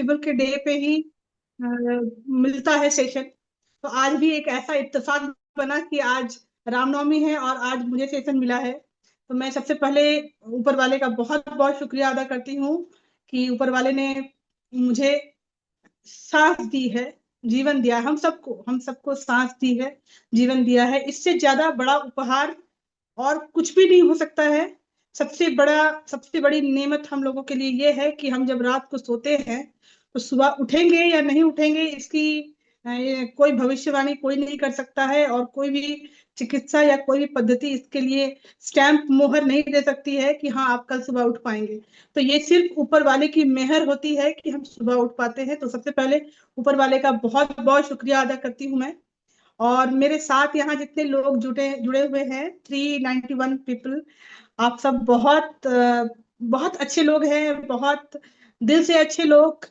Festival के day पे ही मिलता है सेशन। तो आज भी एक ऐसा इत्तेफाक बना कि आज रामनवमी है और आज मुझे सेशन मिला है। तो मैं सबसे पहले ऊपर वाले का बहुत बहुत शुक्रिया अदा करती हूँ कि ऊपर वाले ने मुझे सांस दी है, जीवन दिया है। हम सबको सांस दी है, जीवन दिया है। इससे ज्यादा बड़ा उपहार और कुछ भी नहीं हो सकता है। सबसे बड़ी नेमत हम लोगों के लिए ये है कि हम जब रात को सोते हैं तो सुबह उठेंगे या नहीं उठेंगे, इसकी ये कोई भविष्यवाणी कोई नहीं कर सकता है, और कोई भी चिकित्सा या कोई भी पद्धति इसके लिए स्टैंप मोहर नहीं दे सकती है कि हाँ आप कल सुबह उठ पाएंगे। तो ये सिर्फ ऊपर वाले की मेहर होती है कि हम सुबह उठ पाते हैं। तो सबसे पहले ऊपर वाले का बहुत बहुत शुक्रिया अदा करती हूँ मैं। और मेरे साथ यहाँ जितने लोग जुड़े जुड़े हुए हैं, 391 पीपल, आप सब बहुत अच्छे लोग हैं, बहुत दिल से अच्छे लोग,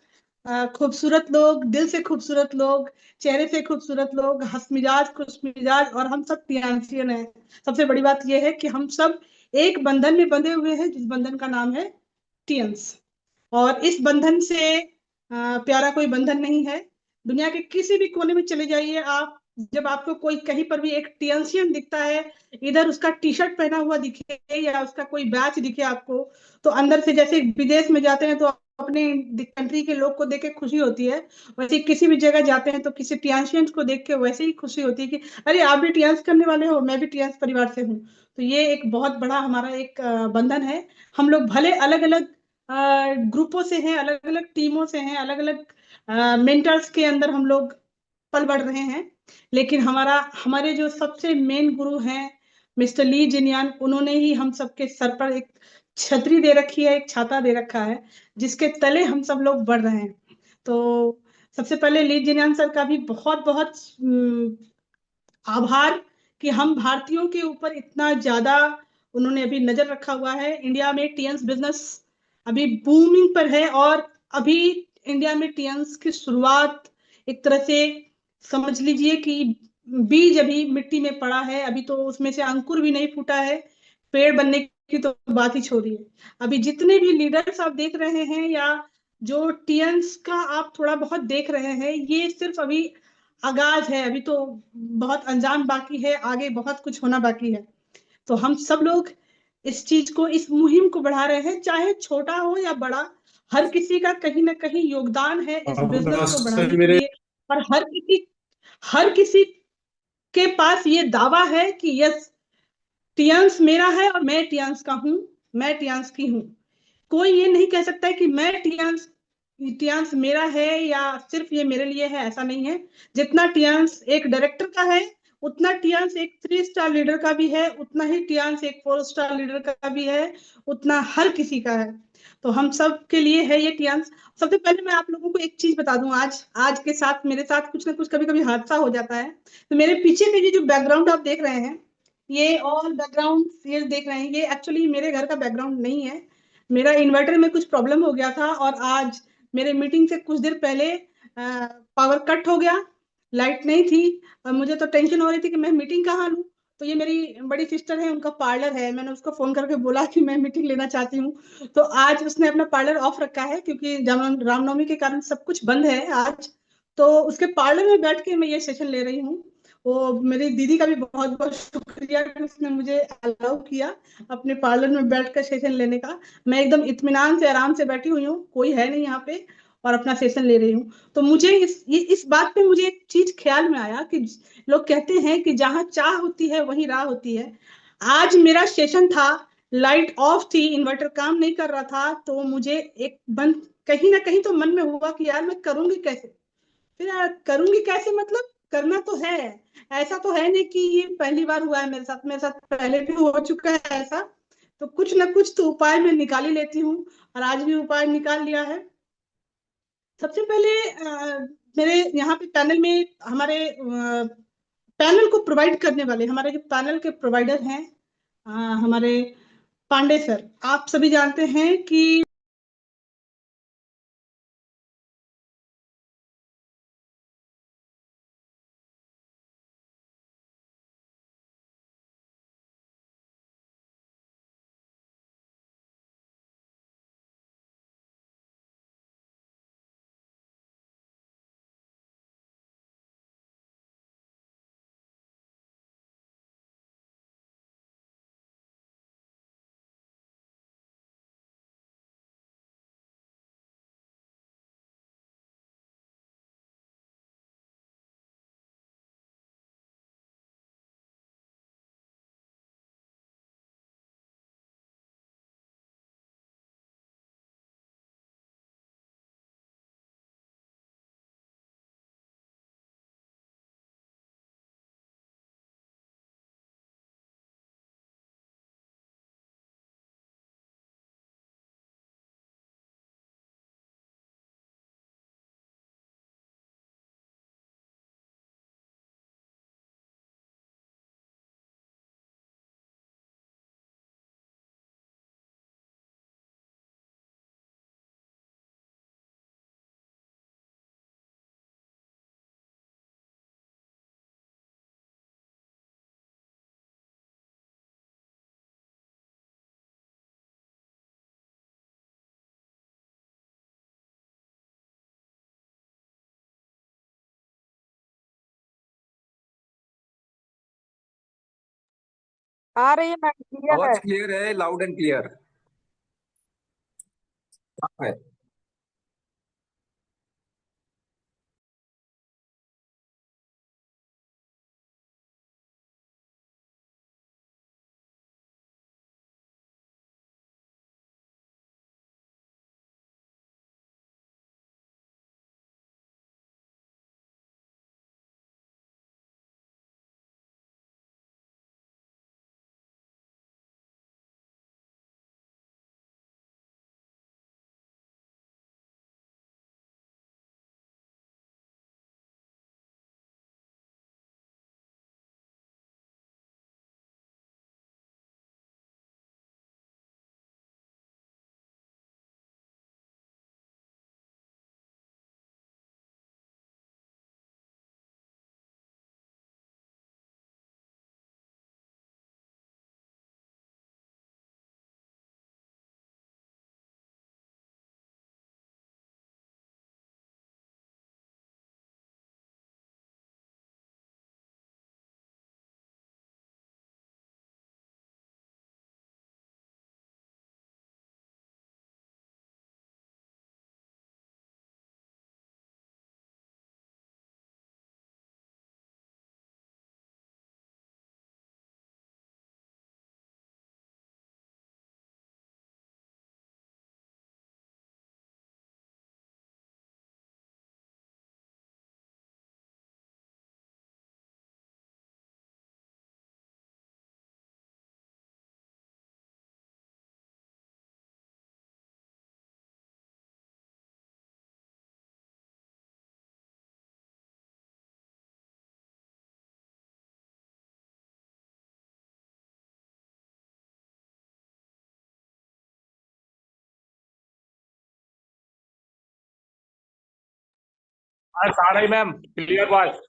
खूबसूरत लोग, दिल से खूबसूरत लोग, चेहरे से खूबसूरत लोग, हंस मिजाज खुश मिजाज, और हम सब टियानसियन हैं। सबसे बड़ी बात यह है कि हम सब एक बंधन में बंधे हुए हैं, जिस बंधन का नाम है टियंस। और इस बंधन से प्यारा कोई बंधन नहीं है। दुनिया के किसी भी कोने में चले जाइए आप, जब आपको कोई कहीं पर भी एक टियंसियन दिखता है, इधर उसका टी शर्ट पहना हुआ दिखे या उसका कोई बैच दिखे आपको, तो अंदर से जैसे विदेश में जाते हैं तो अपने कंट्री के लोग को देख के खुशी होती है, वैसे किसी भी जगह जाते हैं तो किसी टियंसियंस को देख के वैसे ही खुशी होती है कि अरे आप भी टियंस करने वाले हो, मैं भी टियंस परिवार से हूँ। तो ये एक बहुत बड़ा हमारा एक बंधन है। हम लोग भले अलग अलग ग्रुपों से हैं, अलग अलग टीमों से हैं, अलग अलग मेंटर्स के अंदर हम लोग पल बढ़ रहे हैं, लेकिन हमारे जो सबसे मेन गुरु हैं मिस्टर ली जिनयान, उन्होंने ही हम सबके सर पर एक छतरी दे रखी है, एक छाता दे रखा है, जिसके तले हम सब लोग बढ़ रहे हैं। तो सबसे पहले ली जिनयान सर का भी बहुत बहुत आभार कि हम भारतीयों के ऊपर इतना ज्यादा उन्होंने अभी नजर रखा हुआ है। इंडिया में टीएंस बिजनेस अभी बूमिंग पर है, और अभी इंडिया में टीएंस की शुरुआत एक तरह से समझ लीजिए कि बीज अभी मिट्टी में पड़ा है, अभी तो उसमें से अंकुर भी नहीं फूटा है, पेड़ बनने की तो बात ही छोड़िए। अभी जितने भी लीडर्स आप देख रहे हैं या जो टीएंस का आप थोड़ा बहुत देख रहे हैं, ये सिर्फ अभी आगाज है, अभी तो बहुत अंजाम बाकी है, आगे बहुत कुछ होना बाकी है। तो हम सब लोग इस चीज को, इस मुहिम को बढ़ा रहे हैं, चाहे छोटा हो या बड़ा, हर किसी का कहीं ना कहीं योगदान है इस बिजनेस को नमस्ते बढ़ाने के मेरे। लिए। और हर किसी के पास ये दावा है कि यस, टियांस मेरा है और मैं टियांस का हूं, मैं टियांस की हूं। कोई ये नहीं कह सकता है कि मैं टियांस मेरा है या सिर्फ ये मेरे लिए है, ऐसा नहीं है। जितना टियांस एक डायरेक्टर का है, उतना टियांस एक 3 स्टार लीडर का भी है, उतना ही टियांस एक 4 स्टार लीडर का भी है, उतना हर किसी का है। तो हम सब के लिए है ये टियांस। सबसे पहले मैं आप लोगों को एक चीज बता दूं, आज आज के साथ मेरे साथ कुछ ना कुछ कभी कभी हादसा हो जाता है। तो मेरे पीछे के ये जो बैकग्राउंड आप देख रहे हैं, ये ऑल बैकग्राउंड ये देख रहे हैं, ये एक्चुअली मेरे घर का बैकग्राउंड नहीं है। मेरा इन्वर्टर में कुछ प्रॉब्लम हो गया था, और आज मेरे मीटिंग से कुछ देर पहले पावर कट हो गया, लाइट नहीं थी। और मुझे तो टेंशन हो रही थी कि मैं मीटिंग कहाँ लूँ। तो ये मेरी बड़ी सिस्टर है, उनका पार्लर है, मैंने उसको फोन करके बोला कि मैं मीटिंग लेना चाहती हूँ। तो आज उसने अपना पार्लर ऑफ रखा है, क्योंकि रामनवमी के कारण सब कुछ बंद है आज। तो उसके पार्लर में बैठ के मैं ये सेशन ले रही हूँ। वो मेरी दीदी का भी बहुत बहुत शुक्रिया कि उसने मुझे अलाउ किया अपने पार्लर में बैठकर सेशन लेने का। मैं एकदम इत्मीनान से आराम से बैठी हुई हूँ, कोई है नहीं यहाँ पे, और अपना सेशन ले रही हूँ। तो मुझे इस बात पे मुझे एक चीज ख्याल में आया कि लोग कहते हैं कि जहां चाह होती है वहीं राह होती है। आज मेरा सेशन था, लाइट ऑफ थी, इन्वर्टर काम नहीं कर रहा था, तो मुझे एक बंद कहीं ना कहीं तो मन में हुआ कि यार मैं करूंगी कैसे। फिर यार करूंगी कैसे, मतलब करना तो है। ऐसा तो है नहीं कि ये पहली बार हुआ है मेरे साथ पहले भी हो चुका है ऐसा। तो कुछ ना कुछ तो उपाय मैं निकाल ही लेती हूँ, और आज भी उपाय निकाल लिया है। सबसे पहले मेरे यहाँ पे पैनल में हमारे पैनल को प्रोवाइड करने वाले, हमारे जो पैनल के प्रोवाइडर हैं, हमारे पांडे सर, आप सभी जानते हैं कि आ रही है मैम, क्लियर है। आवाज क्लियर है, लाउड एंड क्लियर है। बस आ रही मैम, क्लियर वॉइस।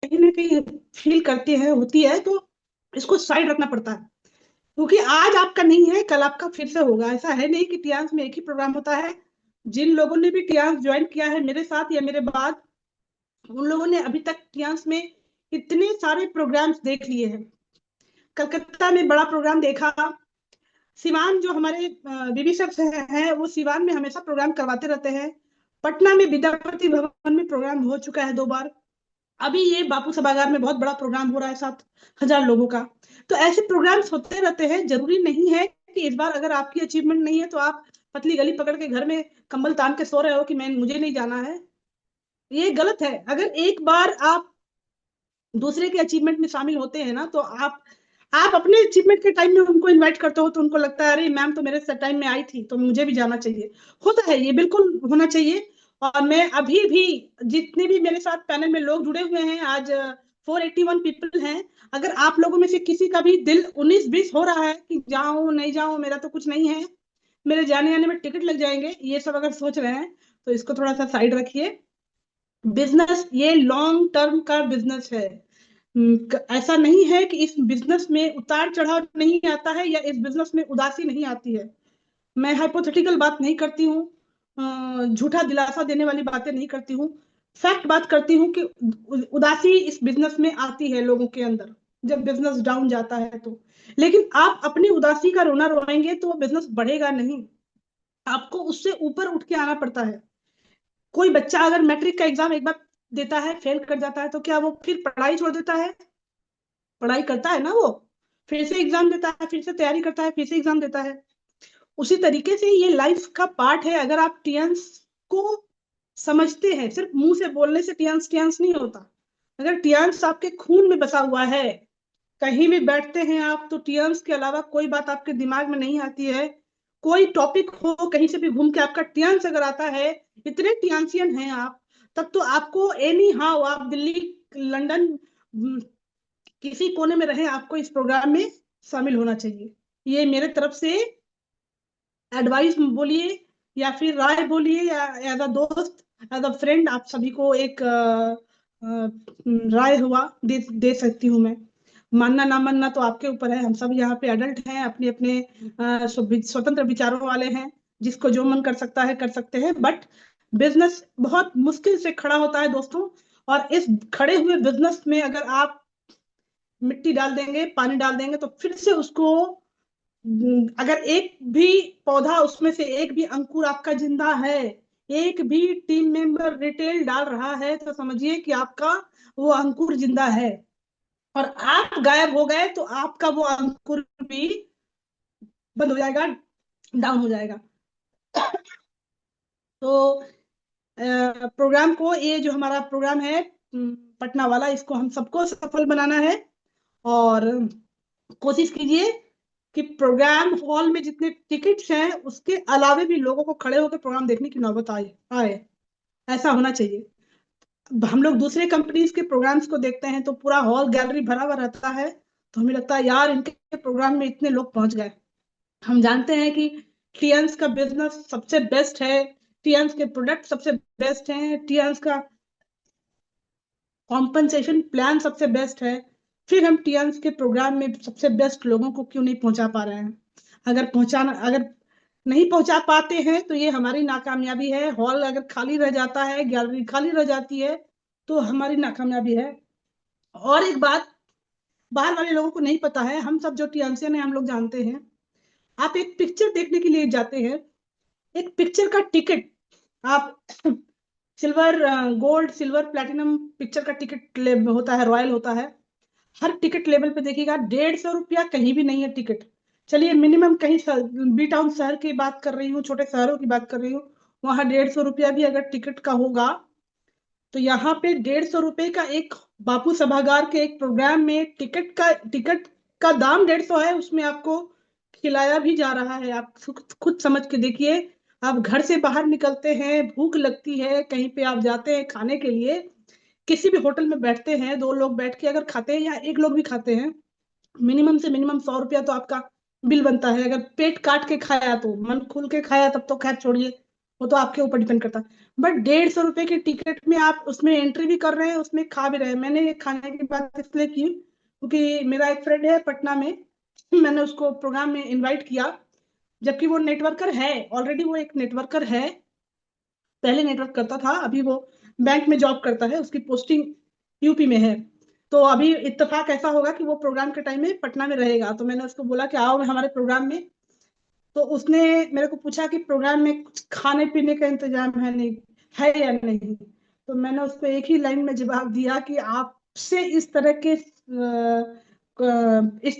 कहीं ना कहीं फील करती है, होती है, तो इसको साइड रखना पड़ता है। क्योंकि आज आपका नहीं है, कल आपका फिर से होगा। ऐसा है नहीं कि टियांस में एक ही प्रोग्राम होता है। जिन लोगों ने भी टियांस ज्वाइन किया है मेरे साथ या मेरे बाद, उन लोगों ने अभी तक टियांस में इतने सारे प्रोग्राम्स देख लिए हैं। कलकत्ता में बड़ा प्रोग्राम देखा। सिवान जो हमारे बीबी सर हैं, वो सिवान में हमेशा प्रोग्राम करवाते रहते हैं। पटना में विद्यापति भवन में प्रोग्राम हो चुका है 2 बार। अभी ये बापू सभागार में बहुत बड़ा प्रोग्राम हो रहा है 7,000 लोगों का। तो ऐसे प्रोग्राम्स होते रहते हैं। जरूरी नहीं है कि इस बार अगर आपकी अचीवमेंट नहीं है तो आप पतली गली पकड़ के घर में कंबल तान के सो रहे हो कि मैं मुझे नहीं जाना है। ये गलत है। अगर एक बार आप दूसरे के अचीवमेंट में शामिल होते हैं ना, तो आप अपने अचीवमेंट के टाइम में उनको इनवाइट करते हो तो उनको लगता है अरे मैम तो मेरे टाइम में आई थी तो मुझे भी जाना चाहिए। होता है, ये बिल्कुल होना चाहिए। और मैं अभी भी, जितने भी मेरे साथ पैनल में लोग जुड़े हुए हैं आज, 481 पीपल हैं। अगर आप लोगों में से किसी का भी दिल 19-20 हो रहा है कि जाऊं नहीं जाऊं, मेरा तो कुछ नहीं है, मेरे जाने आने में टिकट लग जाएंगे, ये सब अगर सोच रहे हैं तो इसको थोड़ा सा साइड रखिए। बिजनेस ये लॉन्ग टर्म का बिजनेस है। ऐसा नहीं है कि इस बिजनेस में उतार चढ़ाव नहीं आता है या इस बिजनेस में उदासी नहीं आती है। मैं हाइपोथेटिकल बात नहीं करती हूँ, झूठा दिलासा देने वाली बातें नहीं करती हूँ। फैक्ट बात करती हूँ कि उदासी इस बिजनेस में आती है लोगों के अंदर जब बिजनेस डाउन जाता है तो। लेकिन आप अपनी उदासी का रोना रोएंगे तो बिजनेस बढ़ेगा नहीं, आपको उससे ऊपर उठ के आना पड़ता है। कोई बच्चा अगर मैट्रिक का एग्जाम एक बार देता है, फेल कर जाता है, तो क्या वो फिर पढ़ाई छोड़ देता है? पढ़ाई करता है ना वो, फिर से एग्जाम देता है, फिर से तैयारी करता है, फिर से एग्जाम देता है। उसी तरीके से ये लाइफ का पार्ट है। अगर आप टियंस को समझते हैं, सिर्फ मुंह से बोलने से टियंस टियंस नहीं होता। अगर टियंस आपके खून में बसा हुआ है, कहीं भी बैठते हैं आप तो टियंस के अलावा कोई बात आपके दिमाग में नहीं आती है। कोई टॉपिक हो कहीं से भी घूम के आपका टियंस अगर आता है, इतने टियंसियन हैं आप, तब तो आपको एनी हाउ आप दिल्ली, लंदन, किसी कोने में रहे, आपको इस प्रोग्राम में शामिल होना चाहिए। ये मेरे तरफ से एडवाइस बोलिए या फिर राय बोलिए, या एज अ दोस्त, एज अ फ्रेंड, आप सभी को एक राय हुआ दे सकती हूँ मैं। मानना ना मानना तो आपके ऊपर है। हम सब यहाँ पे एडल्ट हैं, अपने अपने स्वतंत्र विचारों वाले हैं। जिसको जो मन कर सकता है कर सकते हैं, बट बिजनेस बहुत मुश्किल से खड़ा होता है दोस्तों। और इस खड़े हुए बिजनेस में अगर आप मिट्टी डाल देंगे, पानी डाल देंगे, तो फिर से उसको, अगर एक भी पौधा उसमें से एक भी अंकुर आपका जिंदा है, एक भी टीम मेंबर रिटेल डाल रहा है, तो समझिए कि आपका वो अंकुर जिंदा है। और आप गायब हो गए तो आपका वो अंकुर भी बंद हो जाएगा, डाउन हो जाएगा। तो प्रोग्राम को, ये जो हमारा प्रोग्राम है पटना वाला, इसको हम सबको सफल बनाना है। और कोशिश कीजिए कि प्रोग्राम हॉल में जितने टिकट्स हैं उसके अलावे भी लोगों को खड़े होकर प्रोग्राम देखने की नौबत आए आए ऐसा होना चाहिए। हम लोग दूसरे कंपनीज के प्रोग्राम्स को देखते हैं तो पूरा हॉल गैलरी भरा हुआ रहता है, तो हमें लगता है यार इनके प्रोग्राम में इतने लोग पहुंच गए। हम जानते हैं कि टियंस का बिजनेस सबसे बेस्ट है, टियंस के प्रोडक्ट सबसे बेस्ट हैं, टियंस का कॉम्पनसेशन प्लान सबसे बेस्ट है। फिर हम टियंस के प्रोग्राम में सबसे बेस्ट लोगों को क्यों नहीं पहुंचा पा रहे हैं? अगर नहीं पहुंचा पाते हैं तो ये हमारी नाकामयाबी है। हॉल अगर खाली रह जाता है, गैलरी खाली रह जाती है, तो हमारी नाकामयाबी है। और एक बात बाहर वाले लोगों को नहीं पता है, हम सब जो टियंसियन है हम लोग जानते हैं। आप एक पिक्चर देखने के लिए जाते हैं, एक पिक्चर का टिकट आप silver, gold, silver, platinum picture का टिकट होता है, रॉयल होता है। हर टिकट लेवल पे देखिएगा 150 रुपया कहीं भी नहीं है टिकट। चलिए मिनिमम कहीं बी टाउन शहर की बात कर रही हूँ, छोटे शहरों की बात कर रही हूँ, वहां 150 रुपया भी अगर टिकट का होगा, तो यहाँ पे 150 रुपये का एक बापू सभागार के एक प्रोग्राम में टिकट का दाम 150 है, उसमें आपको खिलाया भी जा रहा है। आप खुद समझ के देखिए। आप घर से बाहर निकलते हैं, भूख लगती है, कहीं पे आप जाते हैं खाने के लिए, किसी भी होटल में बैठते हैं, दो लोग बैठ के अगर खाते हैं या एक लोग भी खाते हैं, मिनिमम से मिनिमम 100 रुपया तो आपका बिल बनता है। अगर पेट काट के खाया, तो मन खुल के खाया, तब तो खैर छोड़िए, वो तो आपके ऊपर डिपेंड करता है। बट 150 रुपये के टिकट में आप उसमें एंट्री भी कर रहे हैं, उसमें खा भी रहे हैं। मैंने ये खाने की बात इसलिए की क्योंकि मेरा एक फ्रेंड है पटना में, मैंने उसको प्रोग्राम में इनवाइट किया, जबकि वो नेटवर्कर है, ऑलरेडी वो एक नेटवर्कर है। पहले नेटवर्क करता था, अभी वो बैंक में जॉब करता है, उसकी पोस्टिंग यूपी में है। तो अभी इत्तेफाक ऐसा होगा कि वो प्रोग्राम के टाइम में पटना में रहेगा, तो मैंने उसको बोला कि आओ हमारे प्रोग्राम में। तो उसने मेरे को पूछा कि प्रोग्राम में कुछ खाने पीने का इंतजाम है नहीं, है या नहीं। तो मैंने उसको एक ही लाइन में जवाब दिया कि आपसे इस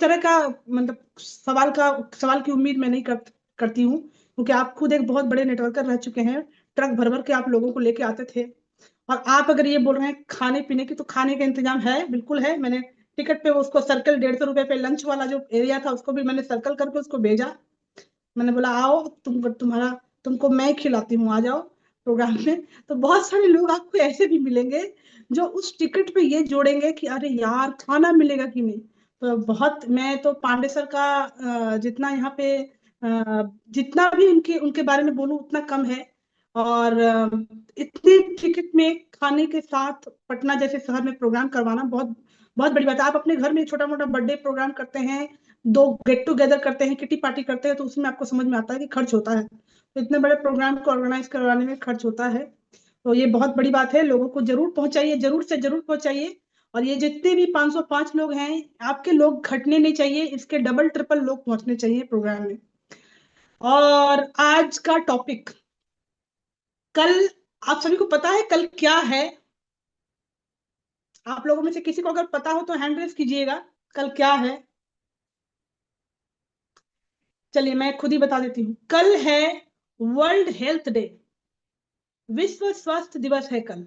तरह का मतलब सवाल की उम्मीद मैं नहीं करती हूँ, क्योंकि आप खुद एक बहुत बड़े नेटवर्कर रह चुके हैं। ट्रक भर भर के आप लोगों को लेके आते थे, और आप अगर ये बोल रहे हैं खाने पीने की, तो खाने का इंतजाम है, बिल्कुल है। मैंने टिकट पे उसको सर्कल 150 रुपये पे लंच वाला जो एरिया था उसको भी मैंने सर्कल करके उसको भेजा। मैंने बोला आओ, तुमको मैं खिलाती हूँ, आ जाओ प्रोग्राम में। तो बहुत सारे लोग आपको ऐसे भी मिलेंगे जो उस टिकट पे ये जोड़ेंगे कि अरे यार खाना मिलेगा कि नहीं। तो बहुत, मैं तो पांडे सर का जितना यहाँ पे जितना भी उनके उनके बारे में बोलूं उतना कम है। और इतने टिकट में खाने के साथ पटना जैसे शहर में प्रोग्राम करवाना बहुत बहुत बड़ी बात है। आप अपने घर में छोटा मोटा बर्थडे प्रोग्राम करते हैं, दो गेट टुगेदर करते हैं, किटी पार्टी करते हैं, तो उसमें आपको समझ में आता है कि खर्च होता है। तो इतने बड़े प्रोग्राम को ऑर्गेनाइज करवाने में खर्च होता है। तो ये बहुत बड़ी बात है, लोगों को जरूर पहुंचाइए, जरूर से जरूर पहुंचाइए। और ये जितने भी 505 लोग हैं, आपके लोग घटने नहीं चाहिए, इसके डबल ट्रिपल लोग पहुंचने चाहिए प्रोग्राम में। और आज का टॉपिक, कल, आप सभी को पता है कल क्या है? आप लोगों में से किसी को अगर पता हो तो हैंड रेस कीजिएगा, कल क्या है? चलिए मैं खुद ही बता देती हूँ, कल है वर्ल्ड हेल्थ डे, विश्व स्वास्थ्य दिवस है कल।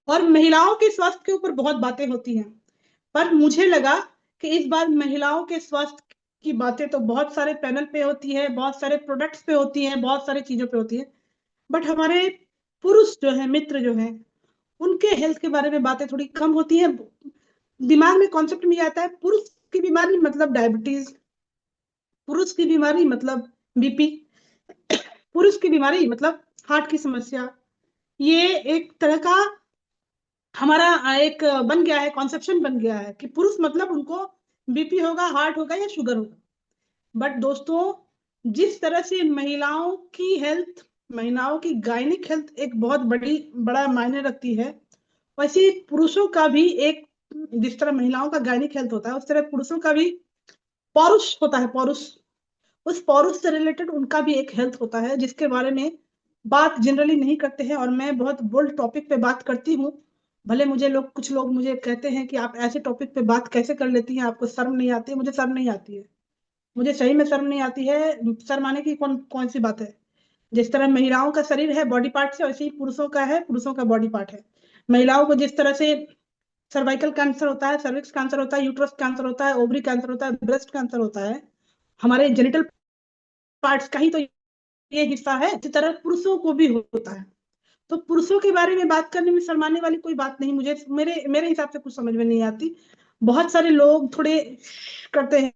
और महिलाओं के स्वास्थ्य के ऊपर बहुत बातें होती हैं, पर मुझे लगा कि इस बार महिलाओं के स्वास्थ्य की बातें तो बहुत सारे पैनल पे होती है, बहुत सारे प्रोडक्ट्स पे होती है, बहुत सारी चीजों पे होती है, बट हमारे पुरुष जो है, मित्र जो है, उनके हेल्थ के बारे में बातें थोड़ी कम होती है। दिमाग में कॉन्सेप्ट में आता है पुरुष की बीमारी मतलब डायबिटीज, पुरुष की बीमारी मतलब बीपी, पुरुष की बीमारी मतलब हार्ट की समस्या। ये एक तरह का हमारा एक बन गया है, कॉन्सेप्शन बन गया है कि पुरुष मतलब उनको बीपी होगा, हार्ट होगा या शुगर होगा। बट दोस्तों, जिस तरह से महिलाओं की हेल्थ, महिलाओं की गायनिक हेल्थ एक बहुत बड़ा मायने रखती है, वैसे पुरुषों का भी एक, जिस तरह महिलाओं का गायनिक हेल्थ होता है उस तरह पुरुषों का भी पौरुष होता है, पौरुष। उस पौरुष से रिलेटेड उनका भी एक हेल्थ होता है, जिसके बारे में बात जनरली नहीं करते हैं। और मैं बहुत बोल्ड टॉपिक पे बात करती हूँ, भले मुझे लोग, कुछ लोग मुझे कहते हैं कि आप ऐसे टॉपिक पे बात कैसे कर लेती हैं, आपको शर्म नहीं आती है। मुझे शर्म नहीं आती है, मुझे सही में शर्म नहीं आती है। शर्म आने की कौन कौन सी बात है? जिस तरह महिलाओं का शरीर है बॉडी पार्ट से, वैसे ही पुरुषों का है, पुरुषों का बॉडी पार्ट है। महिलाओं को जिस तरह से सर्वाइकल कैंसर होता है, सर्विक्स कैंसर होता है, यूट्रस कैंसर होता है, ओवरी कैंसर होता है, ब्रेस्ट कैंसर होता है, हमारे जेनिटल पार्ट्स का ही तो ये हिस्सा है। इसी तरह पुरुषों को भी होता है। तो पुरुषों के बारे में बात करने में शर्माने वाली कोई बात नहीं, मुझे मेरे मेरे हिसाब से कुछ समझ में नहीं आती। बहुत सारे लोग थोड़े करते हैं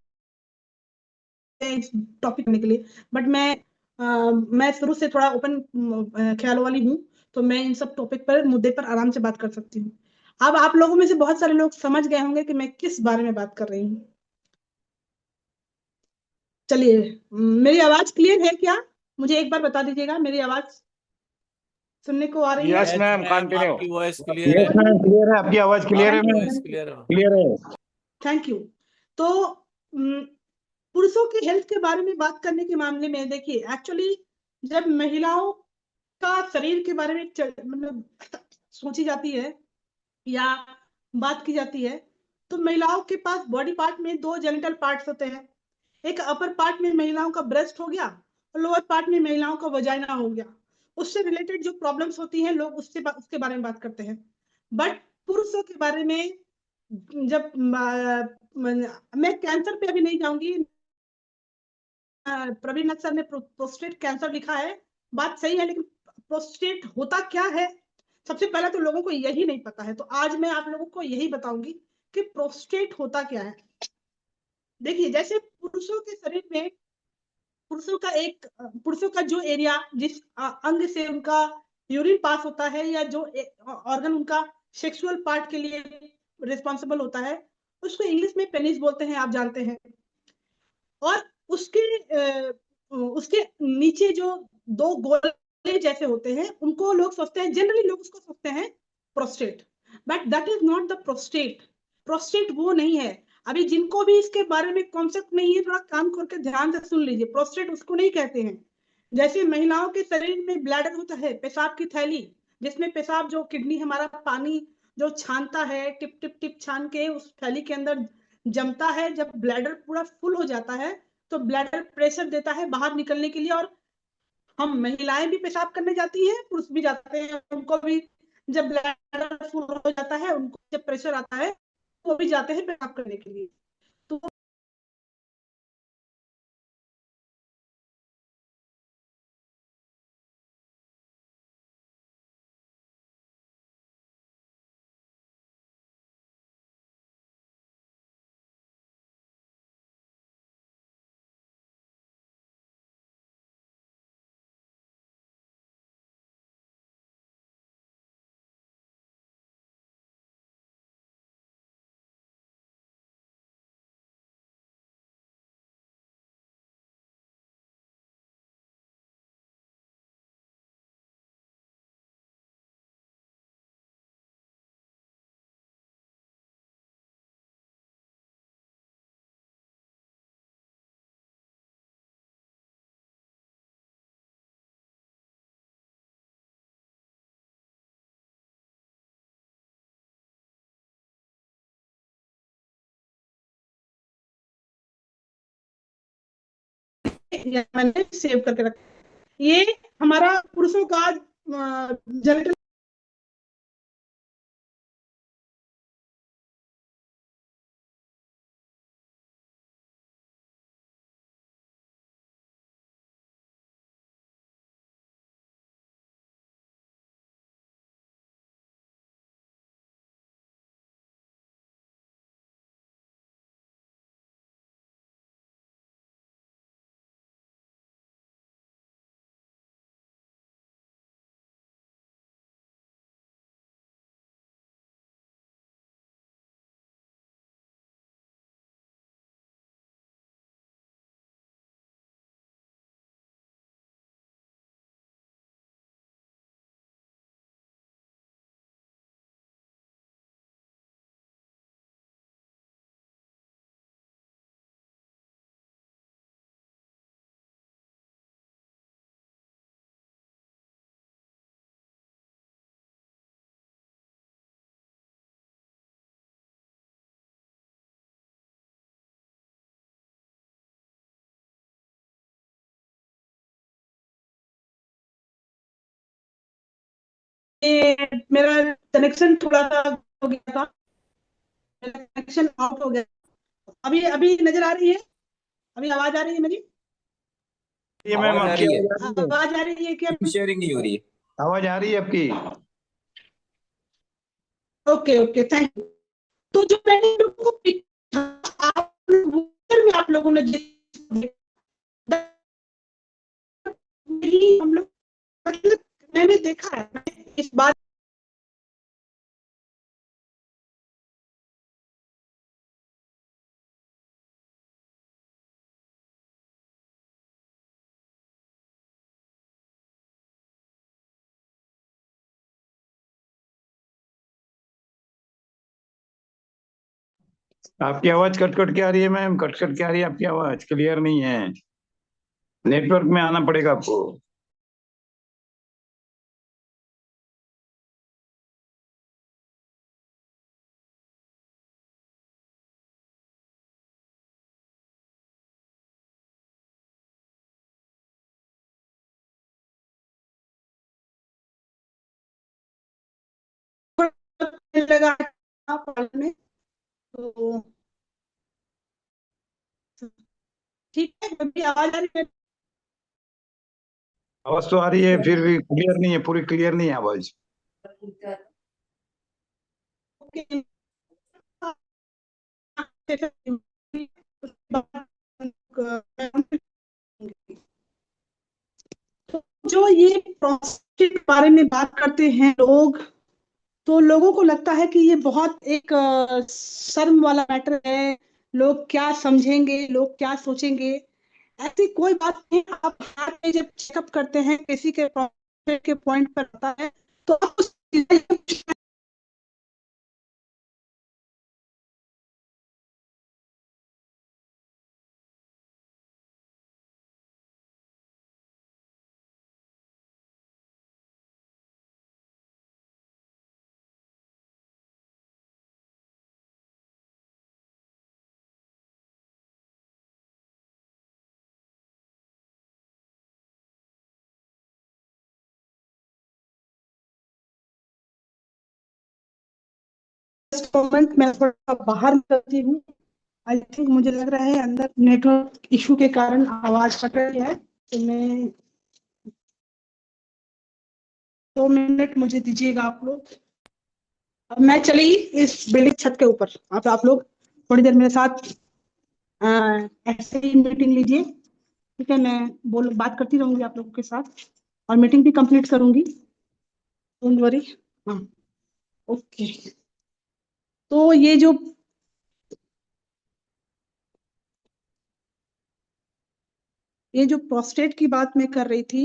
इस टॉपिक करने के लिए, बट मैं शुरू से थोड़ा ओपन ख्याल वाली हूँ, तो मैं इन सब टॉपिक पर, मुद्दे पर आराम से बात कर सकती हूँ। अब आप लोगों में से बहुत सारे लोग समझ गए होंगे कि मैं किस बारे में बात कर रही हूँ। चलिए, मेरी आवाज क्लियर है क्या? मुझे एक बार बता दीजिएगा, मेरी आवाज सुनने को आ रही है? Yes ma'am, ma'am continue. आपकी वॉइस क्लियर यस है। मैम, क्लियर है, आपकी आवाज क्लियर है आपकी मैम, वॉइस क्लियर है। क्लियर है। Thank you. तो पुरुषों की हेल्थ के बारे में बात करने के मामले में देखिए, एक्चुअली जब महिलाओं का शरीर के बारे में मतलब सोची जाती है या बात की जाती है, तो महिलाओं के पास बॉडी पार्ट में दो जेनिटल पार्ट्स होते हैं। एक अपर पार्ट में महिलाओं का ब्रेस्ट हो गया, और लोअर पार्ट में महिलाओं का वजाइना हो गया। उससे रिलेटेड जो प्रॉब्लम्स होती हैं, लोग उसके बारे में बात करते हैं। बट पुरुषों के बारे में जब मैं कैंसर पे अभी नहीं जाऊंगी, प्रवीण सर ने प्रोस्टेट कैंसर लिखा है, बात सही है, लेकिन प्रोस्टेट होता क्या है? सबसे पहले तो लोगों को यही नहीं पता है, तो आज मैं आप लोगों को यही बताऊंगी कि प्रोस्टेट होता क्या है। देखिए, जैसे पुरुषों के शरीर में, पुरुषों का जो एरिया, जिस अंग से उनका यूरिन पास होता है, या जो ऑर्गन उनका सेक्सुअल पार्ट के लिए रिस्पॉन्सिबल होता है, उसको इंग्लिश में पेनिस बोलते हैं, आप जानते हैं। और उसके उसके नीचे जो दो गोले जैसे होते हैं, उनको लोग सोचते हैं, जनरली लोग उसको सोचते हैं prostate, but that is not the prostate. Prostate वो नहीं है। अभी जिनको भी इसके बारे में कॉन्सेप्ट नहीं है, थोड़ा काम करके ध्यान से सुन लीजिए, प्रोस्टेट उसको नहीं कहते हैं। जैसे महिलाओं के शरीर में ब्लैडर होता है, पेशाब की थैली, जिसमें पेशाब, जो किडनी हमारा पानी जो छानता है, टिप टिप टिप छान के उस थैली के अंदर जमता है, जब ब्लैडर पूरा फुल हो जाता है, तो ब्लैडर प्रेशर देता है बाहर निकलने के लिए। और हम महिलाएं भी पेशाब करने जाती हैं, पुरुष भी जाते हैं, उनको भी जब ब्लैडर फुल हो जाता है, उनको जब प्रेशर आता है, वो भी जाते हैं पेशाब करने के लिए। तो मैंने सेव करके रखा। ये हमारा पुरुषों का जनरल मेरा कनेक्शन थोड़ा सा हो गया था, मेरा कनेक्शन आउट हो गया। अभी अभी नजर आ रही है? अभी आवाज आ रही है मेरी? ये मैम आवाज आ आपकी रही है, आवाज आ रही है क्या? शेयरिंग नहीं हो रही है। आवाज आ रही है आपकी? Okay okay, thank you. तो जो मैंने लोगों को आप लोगों ने हम लोग, मतलब मैंने देखा है इस बात। आपकी आवाज कट कट के आ रही है मैम, कट कट के आ रही है आपकी आवाज, क्लियर नहीं है। नेटवर्क में आना पड़ेगा आपको। लगा पढ़ने, तो ठीक है। अभी आवाज आ रही है? आवाज तो आ रही है, फिर भी क्लियर नहीं है, पूरी क्लियर नहीं है आवाज। ओके। तो जो ये प्रोसेस के बारे में बात करते हैं लोग, तो लोगों को लगता है कि ये बहुत एक शर्म वाला मैटर है। लोग क्या समझेंगे, लोग क्या सोचेंगे? ऐसी कोई बात नहीं। आप हार्ट में जब चेकअप करते हैं, किसी के प्रोस्टेट के पॉइंट पर होता है, तो आप उस मोमेंट मैं थोड़ा बाहर निकलती हूँ। आई थिंक मुझे लग रहा है अंदर नेटवर्क इशू के कारण आवाज कट रही है। तो मैं 2 मिनट मुझे दीजिएगा आप लोग। अब मैं चली इस बिल्डिंग छत के ऊपर। आप लोग थोड़ी देर मेरे साथ ऐसे ही मीटिंग लीजिए, ठीक है? मैं बात करती रहूंगी आप लोगों के साथ, और मीटिंग भी कंप्लीट करूंगी। Don't worry. हाँ, ओके। तो ये जो प्रोस्टेट की बात मैं कर रही थी,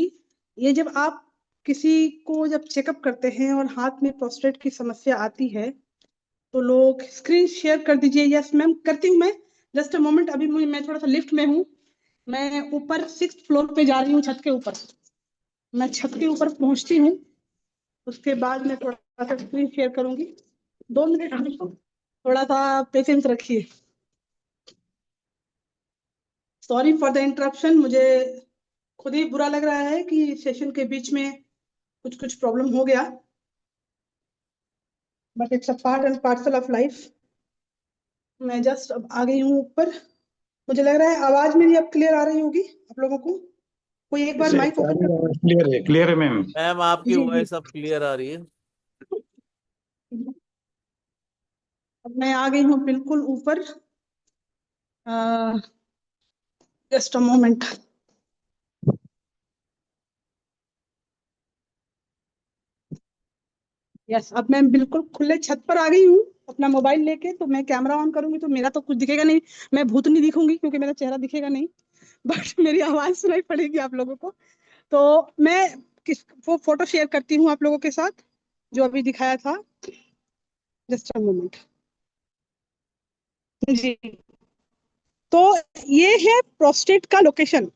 ये जब आप किसी को जब चेकअप करते हैं और हाथ में प्रोस्टेट की समस्या आती है, तो लोग स्क्रीन शेयर कर दीजिए। यस मैम, करती हूँ मैं। जस्ट अ मोमेंट, अभी मैं थोड़ा सा लिफ्ट में हूँ। मैं ऊपर 6th फ्लोर पे जा रही हूँ, छत के ऊपर। मैं छत के ऊपर पहुंचती हूँ, उसके बाद मैं थोड़ा सा स्क्रीन शेयर करूंगी। 2 मिनट, थोड़ा सा पेशेंस रखिए। Sorry for the interruption. मुझे खुद ही बुरा लग रहा है कि सेशन के बीच में कुछ कुछ प्रॉब्लम हो गया, but it's a part and parcel of life. मैं जस्ट अब आ गई हूँ ऊपर। मुझे लग रहा है आवाज मेरी अब क्लियर आ रही होगी आप लोगों को। कोई एक बार माइक ओपन कर। क्लियर है मैम। मैम आपकी जी जी। वॉइस अब क्लियर आ रही है। अब मैं आ गई हूँ बिल्कुल ऊपर। Just a moment. यस, अब मैं बिल्कुल खुले छत पर आ गई हूँ अपना मोबाइल लेके। तो मैं कैमरा ऑन करूंगी तो मेरा तो कुछ दिखेगा नहीं, मैं भूतनी दिखूंगी क्योंकि मेरा चेहरा दिखेगा नहीं। बट मेरी आवाज सुनाई पड़ेगी आप लोगों को। तो मैं किस वो फोटो शेयर करती हूँ आप लोगों के साथ जो अभी दिखाया था। Just a moment. जी। तो ये है प्रोस्टेट का लोकेशन।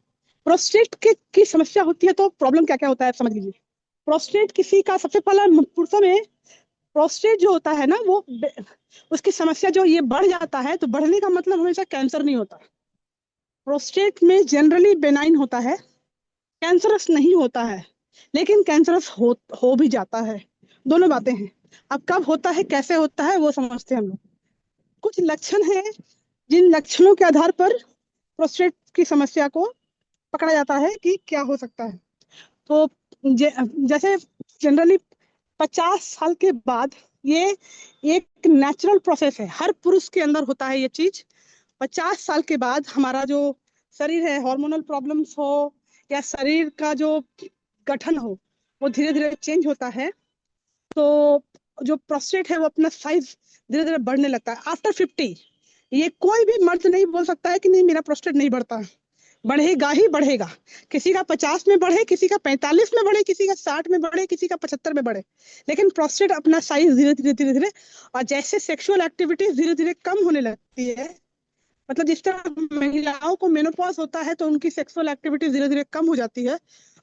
प्रोस्टेट की समस्या होती है तो प्रॉब्लम क्या क्या होता है आप समझ लीजिए। प्रोस्टेट किसी का सबसे पहला पुरुषों में प्रोस्टेट जो होता है ना वो उसकी समस्या जो ये बढ़ जाता है, तो बढ़ने का मतलब हमेशा कैंसर नहीं होता। प्रोस्टेट में जनरली बेनाइन होता है, कैंसरस नहीं होता है, लेकिन कैंसरस हो भी जाता है। दोनों बातें हैं। अब कब होता है कैसे होता है वो समझते हैं हम लोग। कुछ लक्षण हैं जिन लक्षणों के आधार पर प्रोस्टेट की समस्या को पकड़ा जाता है कि क्या हो सकता है। तो जैसे जनरली 50 साल के बाद ये एक नेचुरल प्रोसेस है, हर पुरुष के अंदर होता है ये चीज। 50 साल के बाद हमारा जो शरीर है, हार्मोनल प्रॉब्लम्स हो या शरीर का जो गठन हो, वो धीरे धीरे चेंज होता है। तो जो प्रोस्टेट है वो अपना साइज धीरे धीरे बढ़ने लगता है आफ्टर 50। ये कोई भी मर्द नहीं बोल सकता है कि नहीं मेरा प्रोस्टेट नहीं बढ़ता। बढ़ेगा ही बढ़ेगा। किसी का 50 में बढ़े, किसी का 45 में बढ़े, किसी का 60 में बढ़े, किसी का 75 में बढ़े, लेकिन प्रोस्टेट अपना साइज धीरे धीरे धीरे धीरे और जैसे सेक्सुअल एक्टिविटीज धीरे धीरे कम होने लगती है, मतलब जिस तरह महिलाओं को मेनोपॉज होता है तो उनकी सेक्सुअल एक्टिविटी धीरे धीरे कम हो जाती है,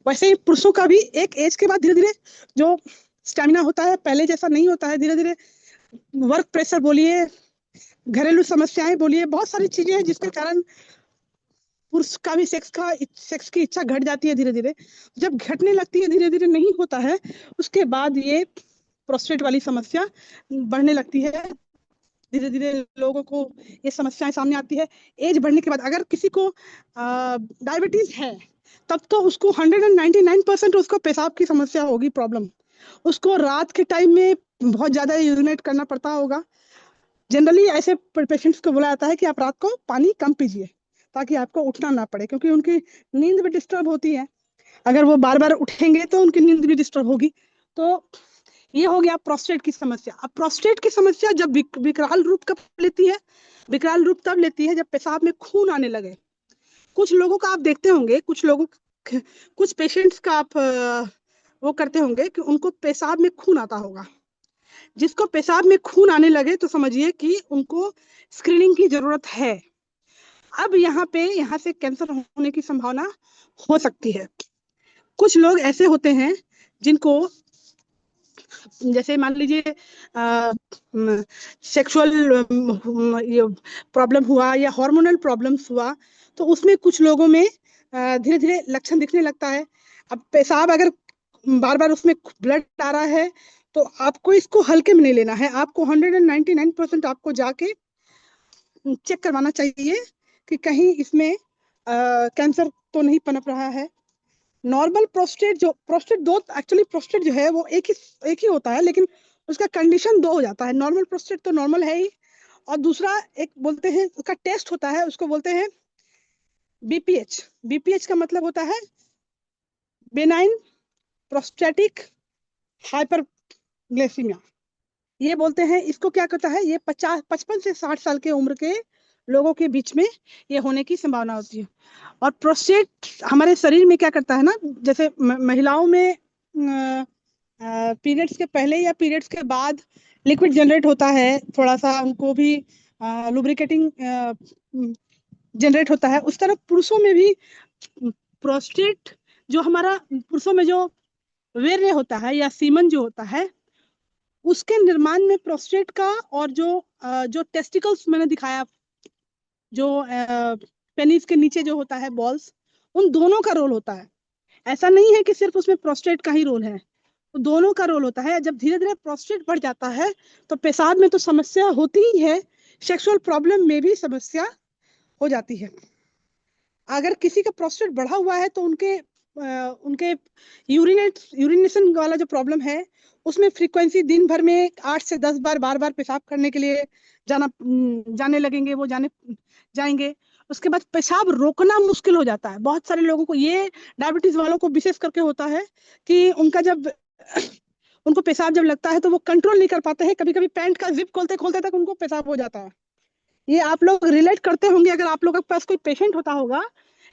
वैसे ही पुरुषों का भी एक एज के बाद धीरे धीरे जो स्टेमिना होता है पहले जैसा नहीं होता है। धीरे धीरे वर्क प्रेशर बोलिए, घरेलू समस्याएं बोलिए, बहुत सारी चीजें हैं जिसके कारण पुरुष का भी सेक्स की इच्छा घट जाती है धीरे धीरे। जब घटने लगती है, धीरे धीरे नहीं होता है, उसके बाद ये प्रोस्टेट वाली समस्या बढ़ने लगती है। धीरे धीरे लोगों को ये समस्याएं सामने आती है। एज बढ़ने के बाद अगर किसी को डायबिटीज है तब तो उसको 199% उसको पेशाब की समस्या होगी, प्रॉब्लम। उसको रात के टाइम में बहुत ज्यादा यूरिनेट करना पड़ता होगा। जनरली ऐसे पेशेंट्स को बोला जाता है कि आप रात को पानी कम पीजिए ताकि आपको उठना ना पड़े, क्योंकि उनकी नींद भी डिस्टर्ब होती है। अगर वो बार बार उठेंगे तो उनकी नींद भी डिस्टर्ब होगी। तो ये हो गया प्रोस्टेट की समस्या। अब प्रोस्टेट की समस्या जब विकराल रूप कब लेती है? विकराल रूप तब लेती है जब पेशाब में खून आने लगे। कुछ लोगों का आप देखते होंगे, कुछ पेशेंट्स का आप वो करते होंगे कि उनको पेशाब में खून आता होगा। जिसको पेशाब में खून आने लगे तो समझिए कि उनको स्क्रीनिंग की जरूरत है। अब यहाँ से कैंसर होने की संभावना हो सकती है। कुछ लोग ऐसे होते हैं जिनको जैसे मान लीजिए सेक्सुअल प्रॉब्लम हुआ या हार्मोनल प्रॉब्लम्स हुआ, तो उसमें कुछ लोगों में धीरे धीरे लक्षण दिखने लगता है। अब पेशाब अगर बार बार उसमें ब्लड आ रहा है तो आपको इसको हल्के में नहीं लेना है। आपको 199% आपको जाके चेक करवाना चाहिए कि कहीं इसमें कैंसर तो नहीं पनप रहा है। नॉर्मल प्रोस्टेट दो एक्चुअली प्रोस्टेट जो है वो एक ही होता है, लेकिन उसका कंडीशन दो हो जाता है। नॉर्मल प्रोस्टेट तो नॉर्मल है ही, और दूसरा एक बोलते हैं उसका टेस्ट होता है, उसको बोलते हैं बीपीएच। बीपीएच का मतलब होता है बेनाइन प्रोस्टेटिक हाइपरग्लाइसीमिया। ये बोलते हैं, इसको क्या करता है, ये 55 से 60 साल के उम्र के लोगों के बीच में ये होने की संभावना होती है। और प्रोस्टेट हमारे शरीर में क्या करता है ना, जैसे महिलाओं में पीरियड्स के पहले या पीरियड्स के बाद लिक्विड जनरेट होता है, थोड़ा सा उनको भी लुब्रिकेटिंग जनरेट होता है, उस तरह पुरुषों में भी प्रोस्टेट जो हमारा पुरुषों में जो वीर्य होता है या सीमन जो होता है, उसके निर्माण में प्रोस्टेट का और जो टेस्टिकल्स मैंने दिखाया, जो पेनिस के नीचे जो होता है बॉल्स, उन दोनों का रोल होता है। ऐसा नहीं है कि सिर्फ उसमें प्रोस्टेट का ही रोल है, तो दोनों का रोल होता है। जब धीरे धीरे प्रोस्टेट बढ़ जाता है तो पेशाब में तो समस्या होती ही है, सेक्सुअल प्रॉब्लम में भी समस्या हो जाती है। अगर किसी का प्रोस्टेट बढ़ा हुआ है तो उनके यूरिनेशन वाला जो प्रॉब्लम है, उसमें फ्रीक्वेंसी दिन भर में 8 से 10 बार बार बार पेशाब करने के लिए जाने लगेंगे, वो जाएंगे। उसके बाद पेशाब रोकना मुश्किल हो जाता है। बहुत सारे लोगों को, ये डायबिटीज वालों को विशेष करके होता है कि उनका जब उनको पेशाब जब लगता है तो वो कंट्रोल नहीं कर पाते हैं। कभी कभी पैंट का जिप खोलते खोलते तक उनको पेशाब हो जाता है। ये आप लोग रिलेट करते होंगे, अगर आप लोगों के पास कोई पेशेंट होता होगा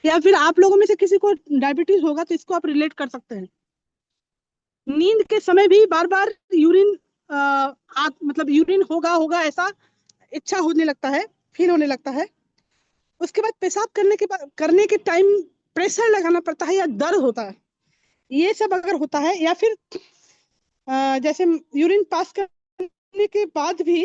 या फिर आप लोगों में से किसी को डायबिटीज होगा तो इसको आप रिलेट कर सकते हैं। नींद के समय भी बार बार यूरिन मतलब यूरिन होगा होगा ऐसा इच्छा होने लगता है, फील होने लगता है। उसके बाद पेशाब करने के टाइम प्रेशर लगाना पड़ता है या दर्द होता है। ये सब अगर होता है, या फिर जैसे यूरिन पास करने के बाद भी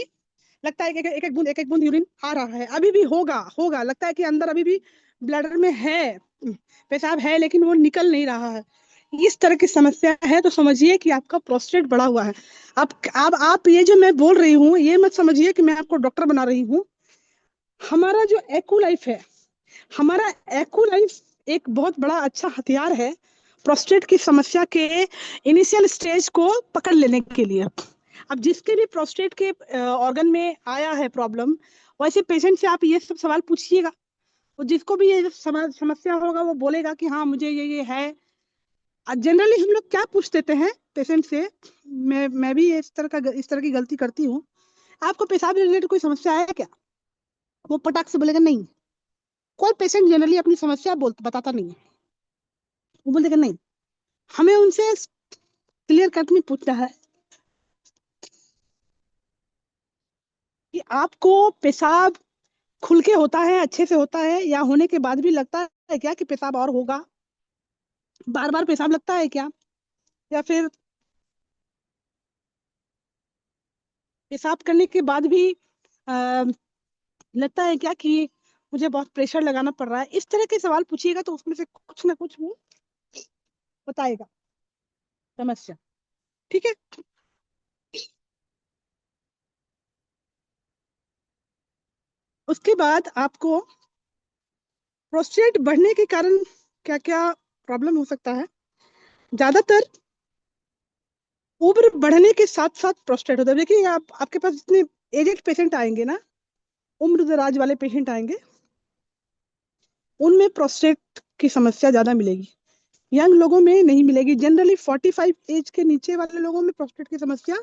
लगता है कि एक एक बूंद यूरिन आ रहा है, अभी भी होगा होगा, लगता है कि अंदर अभी भी ब्लैडर में है, पेशाब है, लेकिन वो निकल नहीं रहा है। इस तरह की समस्या है तो समझिए कि आपका प्रोस्टेट बढ़ा हुआ है। अब आप ये जो मैं बोल रही हूँ, ये मत समझिए कि मैं आपको डॉक्टर बना रही हूँ। हमारा जो एक्यू लाइफ है, हमारा एक्यू लाइफ एक बहुत बड़ा अच्छा हथियार है प्रोस्टेट की समस्या के इनिशियल स्टेज को पकड़ लेने के लिए। अब जिसके भी प्रोस्टेट के ऑर्गन में आया है प्रॉब्लम, वैसे पेशेंट से आप ये सब सवाल पूछिएगा, तो जिसको भी ये समस्या होगा वो बोलेगा कि हाँ मुझे ये है। जनरली हम लोग क्या पूछ देते हैं पेशेंट से, मैं भी इस तरह की गलती करती हूँ, आपको पेशाब रिलेटेड कोई समस्या है क्या? वो पटाख से बोलेगा नहीं। कोई पेशेंट जनरली अपनी समस्या बताता नहीं है, वो बोलेगा नहीं। हमें उनसे क्लियर कट में पूछना है कि आपको पेशाब खुल के होता है, अच्छे से होता है, या होने के बाद भी लगता है क्या कि पेशाब और होगा? बार बार पेशाब लगता है क्या? या फिर पेशाब करने के बाद भी आ, लगता है क्या कि मुझे बहुत प्रेशर लगाना पड़ रहा है? इस तरह के सवाल पूछिएगा तो उसमें से कुछ ना कुछ वो बताएगा समस्या। ठीक है। उसके बाद आपको प्रोस्टेट बढ़ने के कारण क्या क्या प्रॉब्लम हो सकता है। ज्यादातर उम्र बढ़ने के साथ साथ प्रोस्टेट होता है। देखिए, आपके पास जितने एजेड पेशेंट आएंगे ना, उम्र दराज वाले पेशेंट आएंगे, उनमें प्रोस्टेट की समस्या ज्यादा मिलेगी। यंग लोगों में नहीं मिलेगी। जनरली 45 एज के नीचे वाले लोगों में प्रोस्टेट की समस्या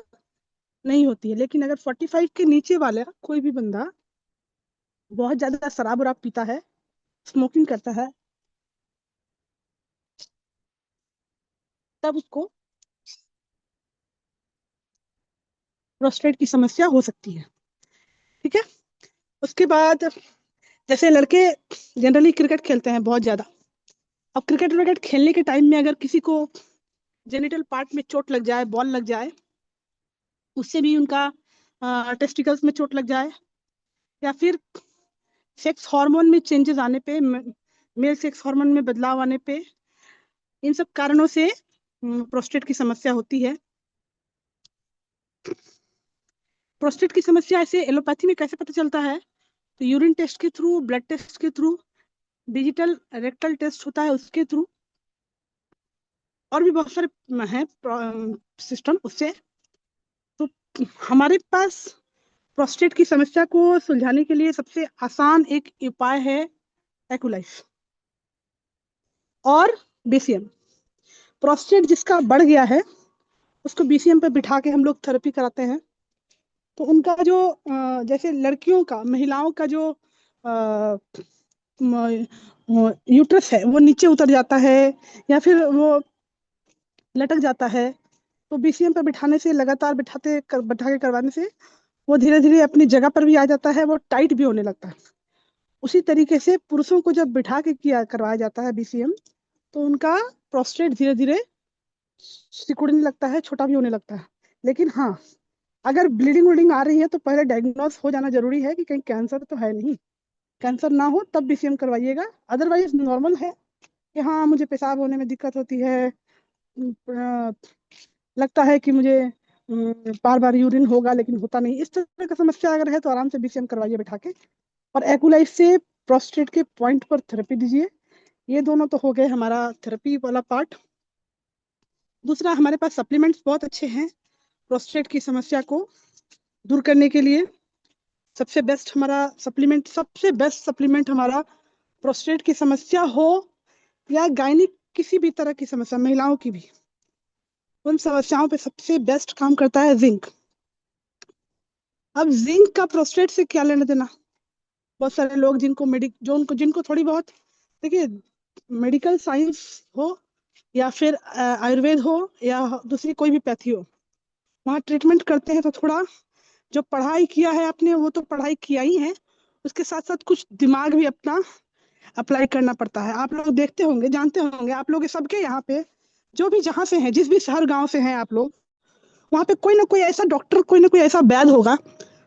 नहीं होती है। लेकिन अगर 45 के नीचे वाला कोई भी बंदा बहुत ज्यादा शराब वराब पीता है, स्मोकिंग करता है, तब उसको प्रोस्टेट की समस्या हो सकती है। ठीक है। उसके बाद जैसे लड़के जनरली क्रिकेट खेलते हैं बहुत ज्यादा। अब क्रिकेट विकेट खेलने के टाइम में अगर किसी को जेनिटल पार्ट में चोट लग जाए, बॉल लग जाए, उससे भी उनका टेस्टिकल्स में चोट लग जाए, या फिर सेक्स हार्मोन में चेंजेस आने पे, मेल सेक्स हार्मोन में बदलाव आने पे, इन सब कारणों से प्रोस्टेट की समस्या होती है। प्रोस्टेट की समस्या ऐसे एलोपैथी में कैसे पता चलता है? तो यूरिन टेस्ट के थ्रू, ब्लड टेस्ट के थ्रू, डिजिटल रेक्टल टेस्ट होता है उसके थ्रू, और भी बहुत सारे हैं सिस्टम उससे। तो हमारे पास प्रोस्टेट की समस्या को सुलझाने के लिए सबसे आसान एक उपाय है एक्युलाइफ और बीसीएम। प्रोस्टेट जिसका बढ़ गया है उसको बीसीएम पे बिठा के हम लोग थेरेपी कराते हैं। तो उनका जो जैसे लड़कियों का, महिलाओं का जो यूट्रस है वो नीचे उतर जाता है या फिर वो लटक जाता है, तो बीसीएम पे बिठाने से, लगातार बिठा के करवाने से वो धीरे धीरे अपनी जगह पर भी आ जाता है, वो टाइट भी होने लगता है। उसी तरीके से पुरुषों को जब बिठा के करवाया जाता है बीसीएम, तो उनका प्रोस्टेट धीरे धीरे सिकुड़ने लगता है, छोटा भी होने लगता है। लेकिन हाँ, अगर ब्लीडिंग व्लीडिंग आ रही है तो पहले डायग्नोस हो जाना जरूरी है कि कहीं कैंसर तो है नहीं। कैंसर ना हो तब बीसीएम करवाइएगा। अदरवाइज नॉर्मल है कि हाँ मुझे पेशाब होने में दिक्कत होती है, लगता है कि मुझे बार बार यूरिन होगा लेकिन होता नहीं, इस तरह का समस्या अगर है तो आराम से बीसीएम करवाइए बैठा के, और एक्यूलाइफ से प्रोस्टेट के पॉइंट पर थेरेपी दीजिए। ये दोनों तो हो गए हमारा थेरेपी वाला पार्ट। दूसरा, हमारे पास सप्लीमेंट्स बहुत अच्छे हैं प्रोस्टेट की समस्या को दूर करने के लिए। सबसे बेस्ट सप्लीमेंट हमारा प्रोस्टेट की समस्या हो या गायनिक किसी भी तरह की समस्या, महिलाओं की भी, उन समस्याओं पे सबसे बेस्ट काम करता है जिंक। अब जिंक का प्रोस्टेट से क्या लेना देना? बहुत सारे लोग जिनको थोड़ी बहुत, देखिए, मेडिकल साइंस हो या फिर आयुर्वेद हो या दूसरी कोई भी पैथी हो, वहाँ ट्रीटमेंट करते हैं तो थोड़ा जो पढ़ाई किया है आपने वो तो पढ़ाई किया ही है, उसके साथ साथ कुछ दिमाग भी अपना अप्लाई करना पड़ता है। आप लोग देखते होंगे, जानते होंगे, आप लोग सबके यहाँ पे जो भी जहाँ से हैं, जिस भी शहर गांव से हैं आप लोग, वहाँ पे कोई ना कोई ऐसा डॉक्टर, कोई ना कोई ऐसा वैद्य होगा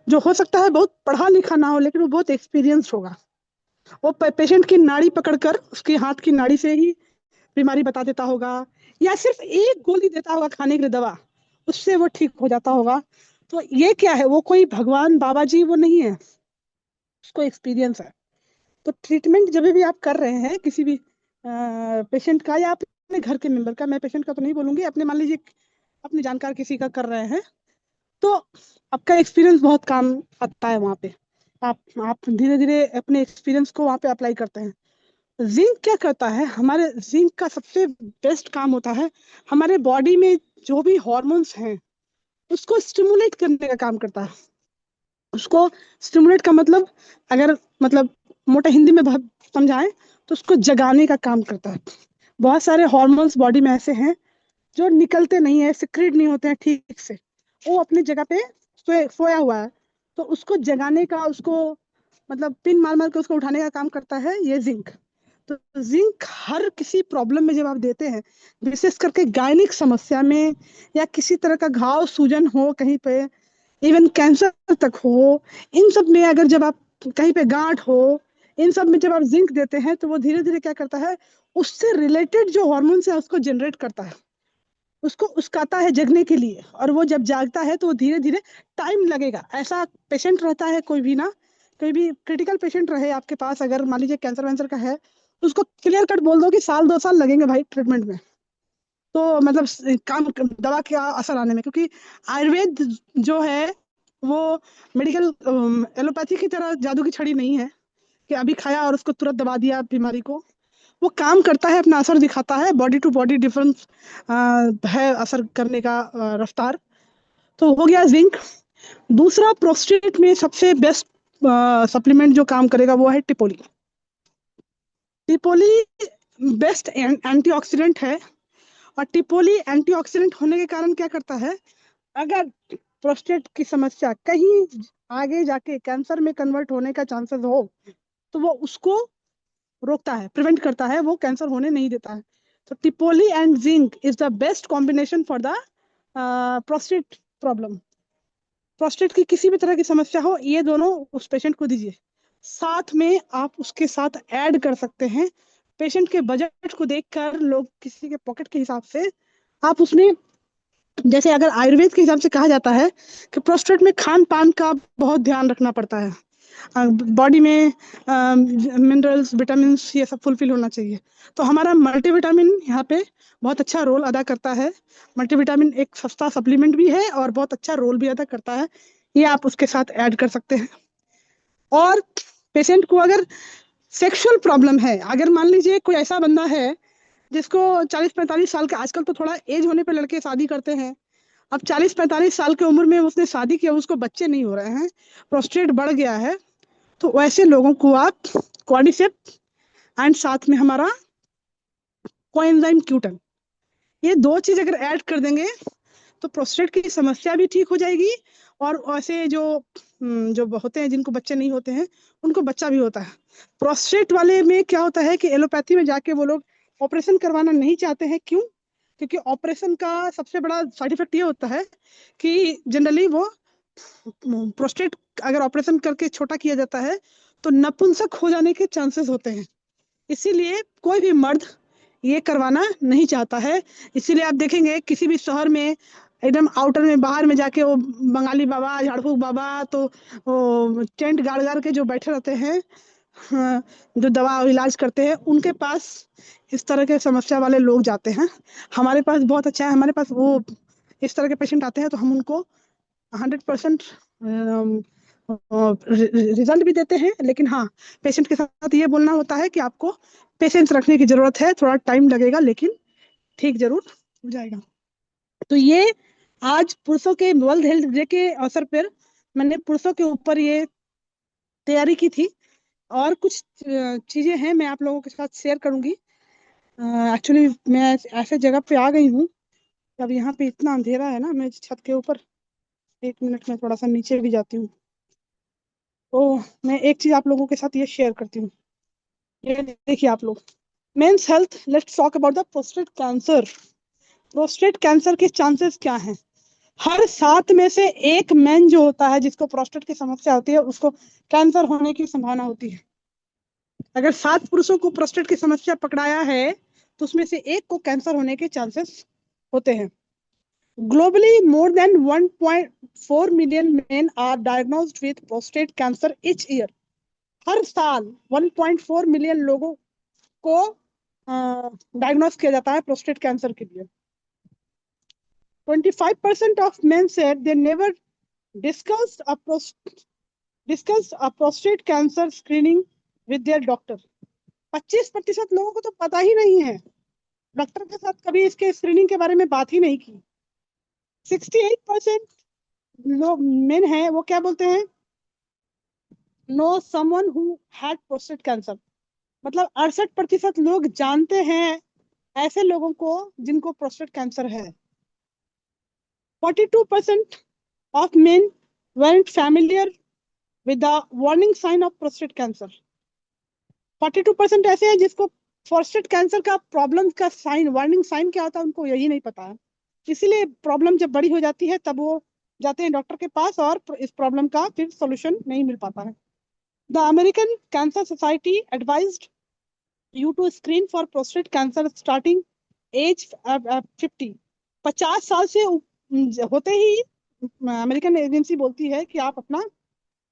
जो हो सकता है बहुत पढ़ा लिखा ना हो लेकिन वो बहुत एक्सपीरियंस्ड होगा। वो पेशेंट की नाड़ी पकड़कर उसके हाथ की नाड़ी से ही बीमारी बता देता होगा, या सिर्फ एक गोली देता होगा खाने के लिए दवा, उससे वो ठीक हो जाता होगा। तो ये क्या है, वो कोई भगवान बाबा जी वो नहीं है, उसको एक्सपीरियंस है। तो ट्रीटमेंट जब भी आप कर रहे हैं किसी भी पेशेंट का या अपने घर के मेंबर का, मैं पेशेंट का तो नहीं बोलूंगी, अपने मान लीजिए अपने जानकार किसी का कर रहे हैं, तो आपका एक्सपीरियंस बहुत काम आता है वहाँ पे। आप धीरे धीरे अपने एक्सपीरियंस को वहाँ पे अप्लाई करते हैं। जिंक क्या करता है, हमारे जिंक का सबसे बेस्ट काम होता है हमारे बॉडी में जो भी हॉर्मोन्स हैं उसको स्टिमुलेट करने का काम करता है। उसको स्टिमुलेट का मतलब, अगर मतलब मोटा हिंदी में समझाएं तो उसको जगाने का काम करता है। बहुत सारे हॉर्मोन्स बॉडी में ऐसे हैं जो निकलते नहीं है, सिक्रेट नहीं होते हैं ठीक से, वो अपनी जगह पे सोया हुआ है, तो उसको जगाने का, उसको मतलब पिन मार मार के उसको उठाने का काम करता है ये जिंक। तो जिंक हर किसी प्रॉब्लम में जब आप देते हैं, विशेष करके गायनिक समस्या में, या किसी तरह का घाव सूजन हो कहीं पे, इवन कैंसर तक हो, इन सब में अगर जब आप कहीं पे गांठ हो, इन सब में जब आप जिंक देते हैं तो वो धीरे धीरे क्या करता है, उससे रिलेटेड जो हॉर्मोन्स है उसको जनरेट करता है, उसको उस्काता है जगने के लिए। और वो जब जागता है तो वो धीरे धीरे, टाइम लगेगा, ऐसा पेशेंट रहता है कोई भी ना, कोई भी क्रिटिकल पेशेंट रहे आपके पास, अगर मान लीजिए कैंसर वैंसर का है, उसको क्लियर कट बोल दो कि साल 2 साल लगेंगे भाई ट्रीटमेंट में, तो मतलब काम दवा का असर आने में, क्योंकि आयुर्वेद जो है वो मेडिकल एलोपैथी की तरह जादू की छड़ी नहीं है कि अभी खाया और उसको तुरंत दबा दिया बीमारी को। वो काम करता है, अपना असर दिखाता है, बॉडी टू बॉडी डिफरेंस है असर करने का रफ्तार। तो हो गया जिंक। दूसरा, प्रोस्टेट में सबसे बेस्ट सप्लीमेंट जो काम करेगा वो है टिपोली। टिपोली बेस्ट एंटीऑक्सीडेंट है, और टिपोली एंटीऑक्सीडेंट होने के कारण क्या करता है, अगर प्रोस्टेट की समस्या कहीं आगे जाके कैंसर में कन्वर्ट होने का चांसेस हो तो वो उसको रोकता है, प्रिवेंट करता है, वो कैंसर होने नहीं देता है। तो टिपोली and zinc is the best combination for the prostate problem. Prostate की किसी भी तरह की समस्या हो, ये दोनों उस पेशेंट को दीजिए। साथ में आप उसके साथ ऐड कर सकते हैं, पेशेंट के बजट को देखकर, लोग किसी के पॉकेट के हिसाब से आप उसमें, जैसे अगर आयुर्वेद के हिसाब से कहा जाता है कि प्रोस्टेट में खान पान का बहुत ध्यान रखना पड़ता है, बॉडी में मिनरल्स विटामिन ये सब फुलफिल होना चाहिए। तो हमारा मल्टीविटामिन यहाँ पे बहुत अच्छा रोल अदा करता है। मल्टीविटामिन एक सस्ता सप्लीमेंट भी है और बहुत अच्छा रोल भी अदा करता है, ये आप उसके साथ ऐड कर सकते हैं। और पेशेंट को अगर सेक्सुअल प्रॉब्लम है, अगर मान लीजिए कोई ऐसा बंदा है जिसको 40-45 साल के, आजकल तो थोड़ा एज होने पे लड़के शादी करते हैं, अब 40-45 साल की उम्र में उसने शादी किया, उसको बच्चे नहीं हो रहे हैं, प्रोस्टेट बढ़ गया है, तो वैसे लोगों को आप क्वाड्रिसेप एंड साथ में हमारा कोएंजाइम Q10, ये 2 चीज अगर ऐड कर देंगे तो प्रोस्टेट की समस्या भी ठीक हो जाएगी, और वैसे जो होते हैं जिनको बच्चे नहीं होते हैं उनको बच्चा भी होता है। प्रोस्टेट वाले में क्या होता है कि एलोपैथी में जाके वो लोग ऑपरेशन करवाना नहीं चाहते हैं, क्यों? क्योंकि ऑपरेशन का सबसे बड़ा साइड इफेक्ट ये होता है कि जनरली वो प्रोस्टेट अगर ऑपरेशन करके छोटा किया जाता है तो नपुंसक हो जाने के चांसेस होते हैं। इसीलिए कोई भी मर्द ये करवाना नहीं चाहता है। इसीलिए आप देखेंगे किसी भी शहर में एकदम आउटर में बाहर में जाके वो बंगाली बाबा, झाड़ फूक बाबा, तो वो टेंट गाड़ गाड़ के जो बैठे रहते हैं, हाँ, जो दवा और इलाज करते हैं, उनके पास इस तरह के समस्या वाले लोग जाते हैं। हमारे पास बहुत अच्छा है, हमारे पास वो इस तरह के पेशेंट आते हैं तो हम उनको 100% रिजल्ट भी देते हैं। लेकिन हाँ, पेशेंट के साथ ये बोलना होता है कि आपको पेशेंस रखने की जरूरत है, थोड़ा टाइम लगेगा लेकिन ठीक जरूर हो जाएगा। तो ये आज पुरुषों के वर्ल्ड हेल्थ डे के अवसर पर मैंने पुरुषों के ऊपर ये तैयारी की थी। और कुछ चीजें हैं मैं आप लोगों के साथ शेयर करूंगी। एक्चुअली मैं ऐसे जगह पे आ गई हूँ, अब यहाँ पे इतना अंधेरा है ना, मैं छत के ऊपर, एक मिनट में थोड़ा सा नीचे भी जाती हूँ। तो मैं एक चीज आप लोगों के साथ ये शेयर करती हूँ। ये देखिए आप लोग, men's health, let's talk about the prostate cancer. Prostate cancer के चांसेस क्या हैं? हर 7 में से एक मैन जो होता है जिसको प्रोस्टेट की समस्या होती है, उसको कैंसर होने की संभावना होती है। अगर 7 पुरुषों को प्रोस्टेट की समस्या पकड़ाया है तो उसमें से एक को कैंसर होने के चांसेस होते हैं। Globally, more than 1.4 million men are diagnosed with prostate cancer each year. हर साल 1.4 मिलियन लोगों को डायग्नोस किया जाता है प्रोस्टेट कैंसर के लिए। 25% of men said they never discussed a prostate cancer screening with their doctor. 25% लोगों को तो पता ही नहीं है, डॉक्टर के साथ कभी इसके स्क्रीनिंग के बारे में बात ही नहीं की। 68% लोग मेन है, वो क्या बोलते हैं, know someone who had prostate cancer. मतलब 68% लोग जानते हैं ऐसे लोगों को जिनको प्रोस्टेट कैंसर है। 42% of men weren't familiar with the warning sign of prostate cancer. 42% ऐसे हैं जिसको प्रोस्टेट कैंसर का प्रॉब्लम का साइन, वार्निंग साइन क्या होता है, उनको यही नहीं पता है। इसीलिए प्रॉब्लम जब बड़ी हो जाती है तब वो जाते हैं डॉक्टर के पास और इस प्रॉब्लम का फिर सॉल्यूशन नहीं मिल पाता है। The American Cancer Society advised you to screen for prostate cancer starting age 50। 50 साल से होते ही अमेरिकन एजेंसी बोलती है कि आप अपना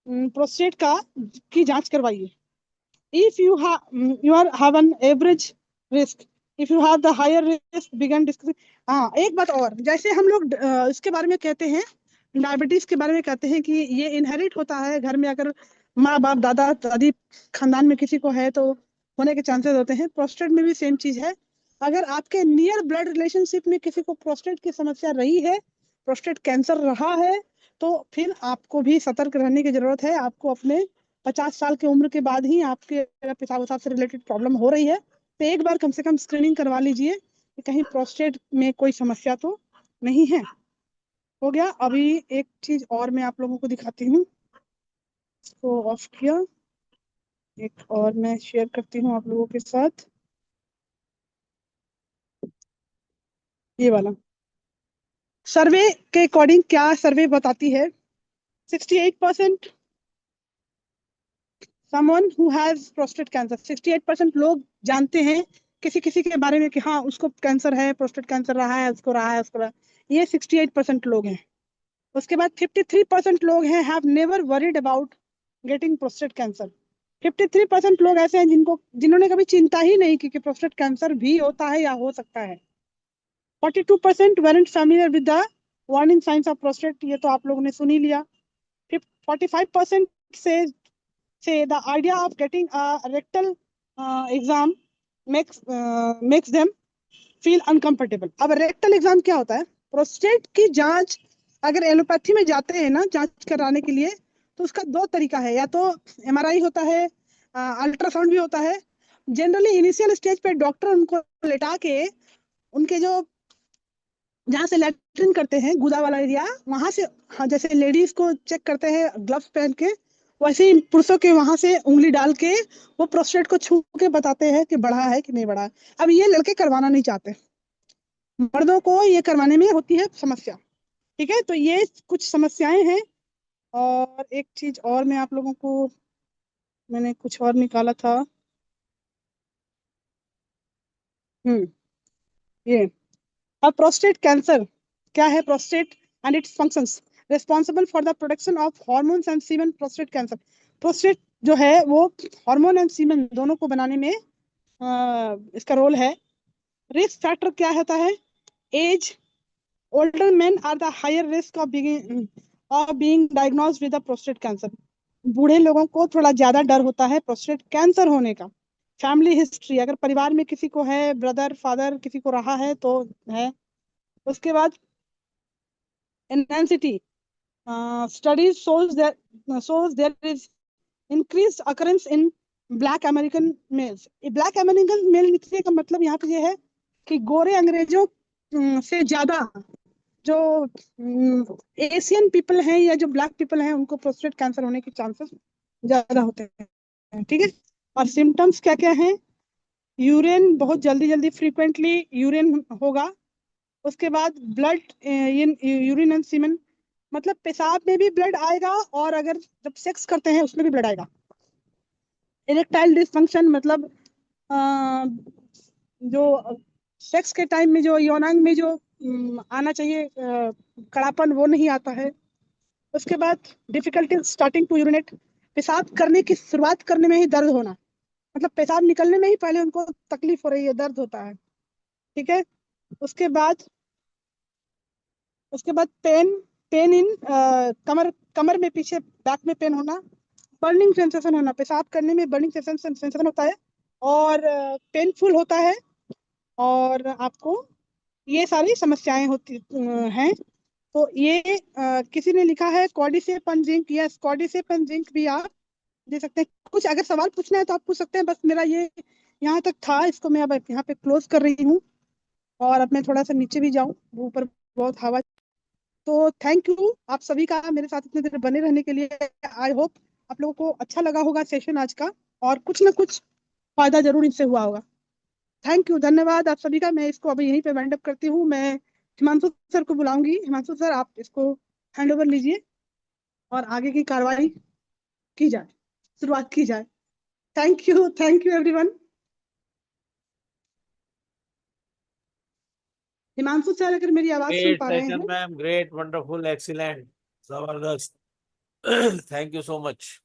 प्रोस्टेट की जांच करवाइए। If you have an average risk, if you have the higher risk, begin discussing। हाँ, एक बात और, जैसे हम लोग इसके बारे में कहते हैं, डायबिटीज के बारे में कहते हैं कि ये इनहेरिट होता है घर में, अगर माँ बाप दादा दादी खानदान में किसी को है तो होने के चांसेस होते हैं। प्रोस्टेट में भी सेम चीज है। अगर आपके नियर ब्लड रिलेशनशिप में किसी को प्रोस्टेट की समस्या रही है, प्रोस्टेट कैंसर रहा है, तो फिर आपको भी सतर्क रहने की जरूरत है। आपको अपने 50 साल की उम्र के बाद ही आपके पेशाब वसाब से रिलेटेड प्रॉब्लम हो रही है तो एक बार कम से कम स्क्रीनिंग करवा लीजिए कि कहीं प्रोस्टेट में कोई समस्या तो नहीं है। हो गया। अभी एक चीज और मैं आप लोगों को दिखाती हूँ, इसको ऑफ किया, एक और मैं शेयर करती हूँ आप लोगों के साथ, ये वाला सर्वे के अकॉर्डिंग क्या सर्वे बताती है। 68% someone who has prostate cancer, 68% लोग जानते हैं किसी किसी के बारे में कि हाँ उसको कैंसर है, प्रोस्टेट कैंसर रहा है, उसको रहा है, उसको रहा है। ये 68% लोग हैं। उसके बाद 53% लोग हैं have never worried about getting prostate cancer. 53% लोग ऐसे हैं जिन्होंने कभी चिंता ही नहीं की कि प्रोस्टेट कैंसर भी होता है या हो सकता है। 42% weren't familiar with the warning signs of prostate, ये तो आप लोगों ने सुन ही लिया। 45% say the idea of getting a rectal exam makes them feel uncomfortable। अब रेक्टल एग्जाम क्या होता है? प्रोस्टेट की जांच अगर एलोपैथी में जाते हैं ना जांच कराने के लिए, तो उसका 2 तरीका है, या तो MRI होता है, अल्ट्रासाउंड भी होता है। जनरली इनिशियल स्टेज पे डॉक्टर उनको लेटा के उनके जो जहाँ से लैट्रिन करते हैं गुदा वाला एरिया, वहां से, हाँ, जैसे लेडीज को चेक करते हैं ग्लव्स पहन के, वैसे ही पुरुषों के वहां से उंगली डाल के वो प्रोस्टेट को छू के बताते हैं कि बढ़ा है कि नहीं बढ़ा है। अब ये लड़के करवाना नहीं चाहते, मर्दों को ये करवाने में होती है समस्या। ठीक है, तो ये कुछ समस्याएं हैं। और एक चीज और मैं आप लोगों को मैंने कुछ और निकाला था। ये अब प्रोस्टेट कैंसर क्या है? Prostate and its functions responsible for the production of hormones and semen. Prostate cancer, prostate जो है वो हार्मोन एंड सीमेन दोनों को बनाने में इसका रोल है। रिस्क फैक्टर क्या होता है? Age, older men are the higher risk of being diagnosed with the prostate cancer। बूढ़े लोगों को थोड़ा ज्यादा डर होता है प्रोस्टेट कैंसर होने का। फैमिली हिस्ट्री, अगर परिवार में किसी को है, ब्रदर फादर किसी को रहा है तो है। उसके बाद intensity, studies shows there is increased occurrence in black American males। Black American male लिखने का मतलब यहाँ पे ये है कि गोरे अंग्रेजों से ज्यादा जो एशियन पीपल हैं या जो ब्लैक पीपल हैं उनको प्रोस्टेट कैंसर होने के चांसेस ज्यादा होते हैं। ठीक है। और सिम्टम्स क्या क्या हैं? यूरिन बहुत जल्दी जल्दी फ्रीक्वेंटली यूरिन होगा। उसके बाद ब्लड, यूरिन एंड सीमेन मतलब पेशाब में भी ब्लड आएगा, और अगर जब सेक्स करते हैं उसमें भी ब्लड आएगा। इरेक्टाइल डिसफंक्शन मतलब जो सेक्स के टाइम में जो यौनांग में जो आना चाहिए कड़ापन, वो नहीं आता है। उसके बाद डिफिकल्टी स्टार्टिंग टू यूरिनेट, पेशाब करने की शुरुआत करने में ही दर्द होना, मतलब पेशाब निकलने में ही पहले उनको तकलीफ हो रही है, दर्द होता है। ठीक है। उसके बाद पेन, पेन इन कमर, कमर में पीछे बैक में पेन होना, बर्निंग सेंसेशन होना, पेशाब करने में बर्निंग सेंसेशन होता है और पेनफुल होता है, और आपको ये सारी समस्याएं होती हैं। तो ये किसी ने लिखा है कॉर्डिसेपम जिंक। यस, कॉर्डिसेपम जिंक भी आप दे सकते हैं। कुछ अगर सवाल पूछना है तो आप पूछ सकते हैं। बस मेरा ये यहाँ तक था, इसको मैं अब यहाँ पे क्लोज कर रही हूँ, और अब मैं थोड़ा सा नीचे भी जाऊँ, ऊपर बहुत हवा। तो थैंक यू आप सभी का मेरे साथ इतने देर बने रहने के लिए। आई होप आप लोगों को अच्छा लगा होगा सेशन आज का, और कुछ ना कुछ फायदा जरूर इनसे हुआ होगा। थैंक यू, धन्यवाद आप सभी का। मैं इसको अभी यहीं पे वाइंड अप करती हूँ। मैं हिमांशु सर को बुलाऊंगी। हिमांशु सर, आप इसको हैंड ओवर लीजिए और आगे की कार्रवाई की जाए, शुरुआत की जाए। Thank you everyone. Himanshu sir अगर मेरी आवाज सुन Great पा रहे session, हैं? ma'am. Great, wonderful, excellent, zabardast. Thank you so much.